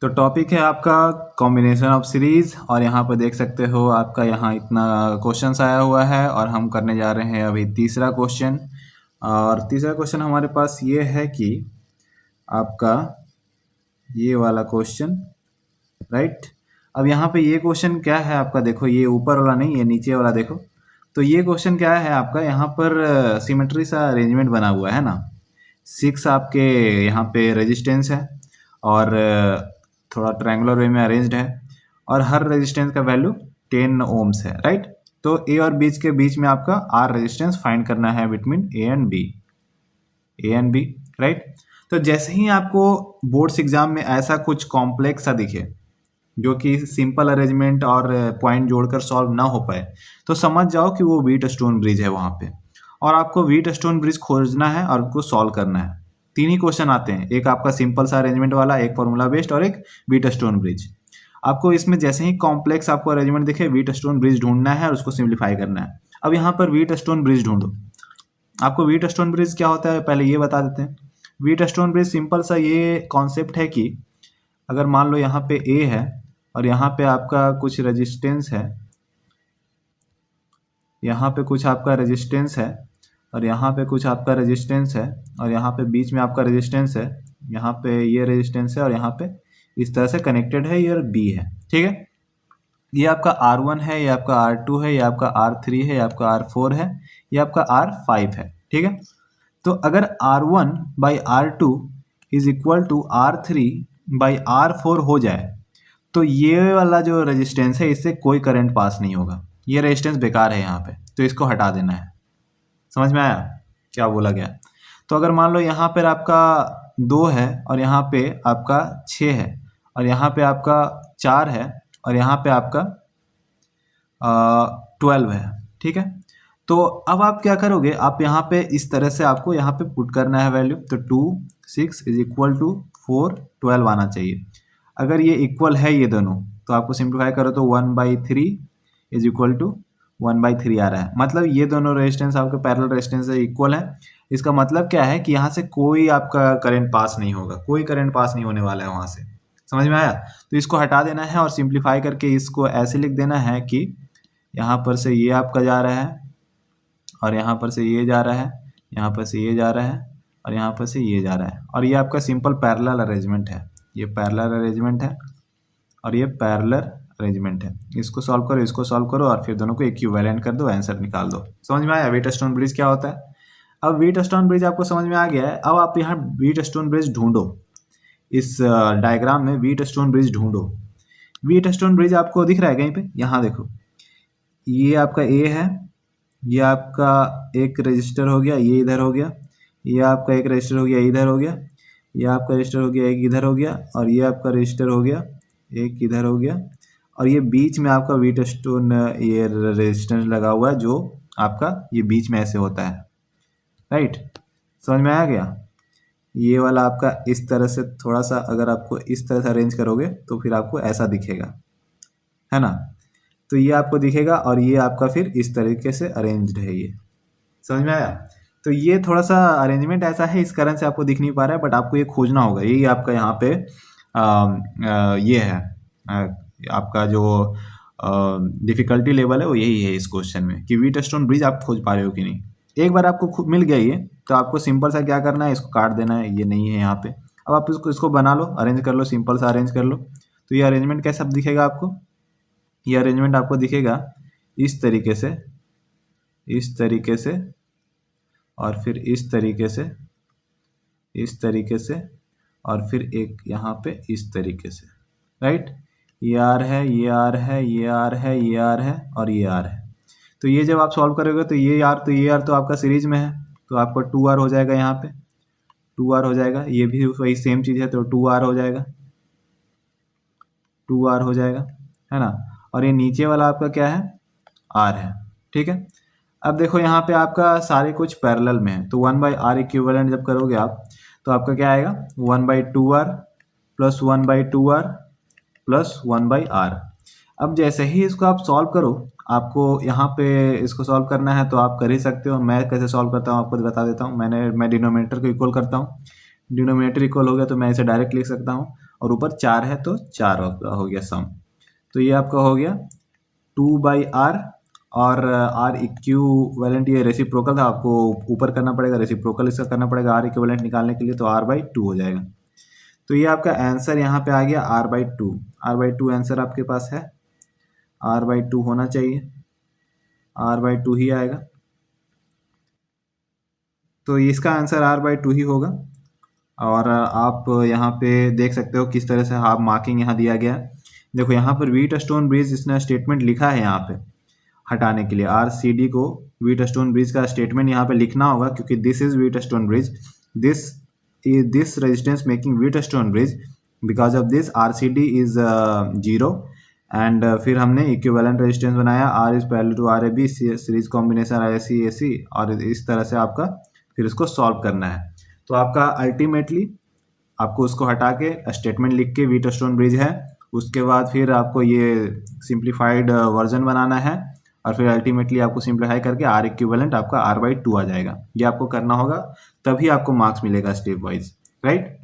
तो टॉपिक है आपका कॉम्बिनेशन ऑफ सीरीज और यहाँ पर देख सकते हो आपका यहाँ इतना क्वेश्चंस आया हुआ है और हम करने जा रहे हैं अभी तीसरा क्वेश्चन। और तीसरा क्वेश्चन हमारे पास ये है कि आपका ये वाला क्वेश्चन, राइट। अब यहाँ पे ये क्वेश्चन क्या है आपका, देखो ये ऊपर वाला नहीं, ये नीचे वाला देखो। तो ये क्वेश्चन क्या है आपका, यहाँ पर सिमेट्री सा अरेंजमेंट बना हुआ है ना। 6 आपके यहाँ पे रेजिस्टेंस है और थोड़ा ट्रायंगुलर वे में अरेंज्ड है और हर रेजिस्टेंस का वैल्यू 10 ओम्स है, राइट। तो ए और बीच के बीच में आपका आर रेजिस्टेंस फाइंड करना है between A and B, right. तो जैसे ही आपको बोर्ड्स एग्जाम में ऐसा कुछ कॉम्प्लेक्स सा दिखे जो कि सिंपल अरेंजमेंट और पॉइंट जोड़कर सॉल्व ना हो पाए, तो समझ जाओ कि वो व्हीट स्टोन ब्रिज है वहाँ पे और आपको व्हीट स्टोन ब्रिज खोजना है और उसको सॉल्व करना है। 3 ही क्वेश्चन आते हैं, एक आपका सिंपल सा अरेंजमेंट वाला, एक फॉर्मूला बेस्ड और एक व्हीट स्टोन ब्रिज। आपको इसमें जैसे ही कॉम्प्लेक्स आपको अरेंजमेंट दिखे, व्हीट स्टोन ब्रिज ढूंढना है और उसको सिंप्लीफाई करना है। अब यहाँ पर व्हीट स्टोन ब्रिज ढूंढो। आपको व्हीट स्टोन ब्रिज क्या होता है पहले ये बता देते हैं। व्हीट स्टोन ब्रिज सिंपल सा ये कॉन्सेप्ट है कि अगर मान लो यहाँ पे ए है और यहाँ पे आपका कुछ रेजिस्टेंस है, यहाँ पे कुछ आपका रेजिस्टेंस है और यहाँ पे कुछ आपका रेजिस्टेंस है और यहाँ पे बीच में आपका रेजिस्टेंस है, यहाँ पे ये रेजिस्टेंस है और यहाँ पे इस तरह से कनेक्टेड है, ये बी है, ठीक है। ये आपका R1 है, ये आपका R2 है, ये आपका R3 है, ये आपका R4 है, ये आपका R5 है, ठीक है। तो अगर R1 by R2 is equal to R3 by R4 हो जाए तो ये वाला जो रेजिस्टेंस है इससे कोई करंट पास नहीं होगा, ये रेजिस्टेंस बेकार है यहाँ पे, तो इसको हटा देना है। समझ में आया क्या बोला गया। तो अगर मान लो यहाँ पर आपका 2 है और यहाँ पे आपका 6 है और यहाँ पे आपका 4 है और यहाँ पे आपका 12 है, ठीक है। तो अब आप क्या करोगे, आप यहाँ पे इस तरह से आपको यहाँ पे पुट करना है वैल्यू। तो 2 6 इज इक्वल टू 4 12 आना चाहिए। अगर ये इक्वल है ये दोनों तो आपको सिंप्लीफाई करो तो 1/3 इज इक्वल टू 1/3 आ रहा है। मतलब ये दोनों रेजिस्टेंस आपके पैरेलल रेजिस्टेंस से इक्वल है। इसका मतलब क्या है कि यहाँ से कोई आपका करंट पास नहीं होगा, कोई करंट पास नहीं होने वाला है वहाँ से। समझ में आया। तो इसको हटा देना है और सिंप्लीफाई करके इसको ऐसे लिख देना है कि यहाँ पर से ये आपका जा रहा है और यहाँ पर से ये जा रहा है, यहाँ पर से ये जा रहा है और यहाँ पर से ये जा रहा है और ये आपका सिंपल पैरेलल अरेंजमेंट है। ये पैरेलल अरेंजमेंट है और ये पैरेलल अरेंजमेंट है। इसको सॉल्व करो, इसको सॉल्व करो और फिर दोनों को इक्विवेलेंट कर दो, आंसर निकाल दो। समझ में आया व्हीट स्टोन ब्रिज क्या होता है। अब व्हीट स्टोन ब्रिज आपको समझ में आ गया है। अब आप यहाँ व्हीट स्टोन ब्रिज ढूंढो, इस डायग्राम में व्हीट स्टोन ब्रिज ढूंढो। व्हीट स्टोन ब्रिज आपको दिख रहा है कहीं पे, यहाँ देखो, ये आपका ए है, ये आपका एक रजिस्टर हो गया, ये इधर हो गया, ये आपका एक रजिस्टर हो गया, इधर हो गया, ये आपका रजिस्टर हो गया, एक इधर हो गया और ये आपका रजिस्टर हो गया, एक इधर हो गया और ये बीच में आपका व्हीट स्टोन ये रेजिस्टेंस लगा हुआ है जो आपका ये बीच में ऐसे होता है, राइट। समझ में आ गया। ये वाला आपका इस तरह से थोड़ा सा, अगर आपको इस तरह से अरेंज करोगे तो फिर आपको ऐसा दिखेगा, है ना। तो ये आपको दिखेगा और ये आपका फिर इस तरीके से अरेंज्ड है, ये समझ में आया। तो ये थोड़ा सा अरेंजमेंट ऐसा है, इस कारण से आपको दिख नहीं पा रहा है, बट आपको ये खोजना होगा। यही आपका यहाँ पे ये है आपका जो डिफिकल्टी लेवल है वो यही है इस क्वेश्चन में कि व्हीट स्टोन ब्रिज आप खोज पा रहे हो कि नहीं। एक बार आपको खुद मिल गया ये, तो आपको सिंपल सा क्या करना है, इसको काट देना है, ये नहीं है यहाँ पे। अब आप इसको बना लो, अरेंज कर लो, सिंपल सा अरेंज कर लो। तो ये अरेंजमेंट कैसा दिखेगा आपको, ये अरेंजमेंट आपको दिखेगा इस तरीके से, इस तरीके से और फिर इस तरीके से, इस तरीके से और फिर एक यहाँ पे इस तरीके से, राइट। ये आर है, ये आर है, ये आर है, ये आर है और ये आर है। तो ये जब आप सॉल्व करोगे तो ये आर, तो ये आर तो आपका सीरीज में है, तो आपका 2R हो जाएगा, यहाँ पे 2R हो जाएगा। ये भी वही सेम चीज़ है, तो 2R हो जाएगा, 2R हो जाएगा, है ना। और ये नीचे वाला आपका क्या है, R है, ठीक है। अब देखो यहाँ पे आपका सारे कुछ पैरेलल में है, तो 1/R इक्विवेलेंट जब करोगे आप तो आपका क्या आएगा, 1/2R plus 1/2R plus 1/R। अब जैसे ही इसको आप सॉल्व करो, आपको यहाँ पे इसको सॉल्व करना है तो आप कर ही सकते हो। मैं कैसे सॉल्व करता हूँ आपको बता देता हूँ। मैं डिनोमिनेटर को इक्वल करता हूँ, डिनोमिनेटर इक्वल हो गया तो मैं इसे डायरेक्ट लिख सकता हूँ और ऊपर 4 है तो 4 हो गया सम। तो ये आपका हो गया 2/r, और r इक्विवेलेंट ये रेसिप्रोकल था, आपको ऊपर करना पड़ेगा, रेसिप्रोकल इसका करना पड़ेगा r इक्विवेलेंट निकालने के लिए, तो r/2 हो जाएगा। तो ये आपका आंसर यहाँ पे आ गया r/2। r/2 आंसर आपके पास है, r/2 होना चाहिए, r/2 ही आएगा। तो इसका आंसर r/2 ही होगा। और आप यहाँ पे देख सकते हो किस तरह से हाफ मार्किंग यहाँ दिया गया है। देखो यहाँ पर व्हीटस्टोन ब्रिज इसने स्टेटमेंट लिखा है यहाँ पे हटाने के लिए, RCD को व्हीटस्टोन ब्रिज का स्टेटमेंट यहाँ पे लिखना होगा, क्योंकि this is Wheatstone bridge, this resistance making Wheatstone bridge, because of this RCD is 0। And फिर हमने इक्विवेलेंट रेजिस्टेंस बनाया, R is parallel to RAB, series combination RAC AC, और इस तरह से आपका फिर इसको सॉल्व करना है। तो आपका अल्टीमेटली आपको उसको हटा के स्टेटमेंट लिख के व्हीटस्टोन ब्रिज है, उसके बाद फिर आपको ये सिंप्लीफाइड वर्जन बनाना है, और फिर अल्टीमेटली आपको सिंप्लीफाई करके R इक्विवेलेंट आपका r/2 आ जाएगा। ये आपको करना होगा, तभी आपको मार्क्स मिलेगा स्टेप वाइज, राइट।